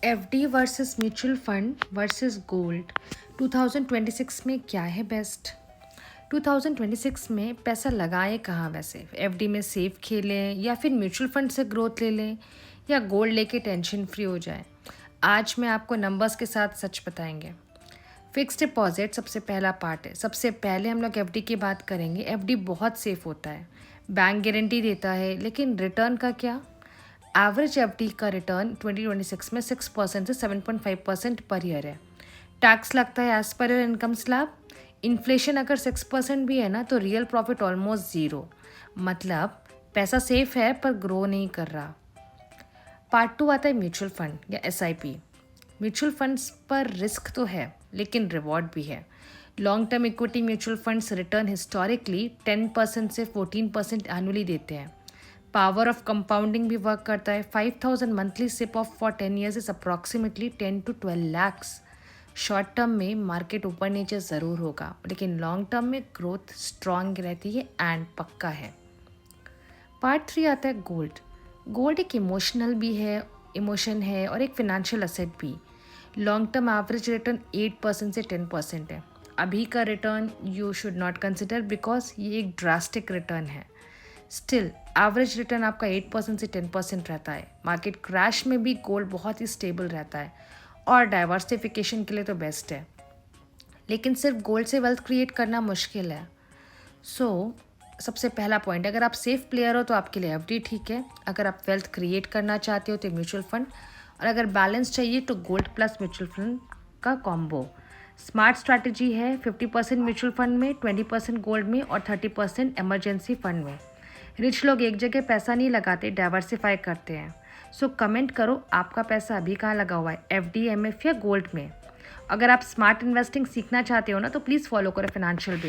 FD versus mutual fund versus gold 2026 में क्या है बेस्ट? 2026 में पैसा लगाएं कहाँ वैसे? एफडी में सेफ खेलें या फिर म्यूचुअल फंड से ग्रोथ ले लें या गोल्ड लेके टेंशन फ्री हो जाएं? आज मैं आपको नंबर्स के साथ सच बताएंगे। फिक्स डिपॉजिट सबसे पहला पार्ट है। सबसे पहले हम लोग एफडी की बात करेंगे। एफडी बहुत सेफ होता है, बैंक गारंटी देता है, लेकिन रिटर्न का क्या? एवरेज एफडी का रिटर्न 2026 में 6% से 7.5% पर ईयर है। टैक्स लगता है as per your income slab. Inflation अगर 6% भी है ना तो रियल प्रॉफिट ऑलमोस्ट ज़ीरो। मतलब पैसा सेफ है पर ग्रो नहीं कर रहा। पार्ट 2 आता है म्यूचुअल फंड या एसआईपी। म्यूचुअल फंड्स पर रिस्क तो है लेकिन रिवॉर्ड भी है। Long term equity mutual funds return historically 10% से 14% एनुअली देते हैं। पावर ऑफ कंपाउंडिंग भी वर्क करता है। 5,000 monthly SIP of for 10 years is approximately 10 to 12 lakhs। Short term में मार्केट ऊपर नीचे ज़रूर होगा लेकिन लॉन्ग टर्म में ग्रोथ स्ट्रांग रहती है एंड पक्का है। पार्ट 3 आता है गोल्ड। गोल्ड एक इमोशन है और एक फिनेंशियल असेट भी। लॉन्ग टर्म एवरेज रिटर्न 8% से 10% है। अभी का return you should not consider because ये एक ड्रास्टिक रिटर्न है। स्टिल एवरेज रिटर्न आपका 8% से 10% रहता है। मार्केट क्रैश में भी गोल्ड बहुत ही स्टेबल रहता है और डाइवर्सिफिकेशन के लिए तो बेस्ट है। लेकिन सिर्फ गोल्ड से वेल्थ क्रिएट करना मुश्किल है। सबसे पहला पॉइंट, अगर आप सेफ प्लेयर हो तो आपके लिए एफडी ठीक है। अगर आप वेल्थ क्रिएट करना चाहते हो तो म्यूचुअल फंड, और अगर बैलेंस चाहिए तो गोल्ड प्लस म्यूचुअल फंड का कॉम्बो। स्मार्ट स्ट्रैटेजी है 50% म्यूचुअल फंड में, 20% गोल्ड में और 30% इमरजेंसी फंड में। रिच लोग एक जगह पैसा नहीं लगाते, डाइवर्सिफाई करते हैं। कमेंट करो आपका पैसा अभी कहाँ लगा हुआ है, एफडी, एमएफ या गोल्ड में। अगर आप स्मार्ट इन्वेस्टिंग सीखना चाहते हो ना तो प्लीज़ फॉलो करो फाइनेंशियल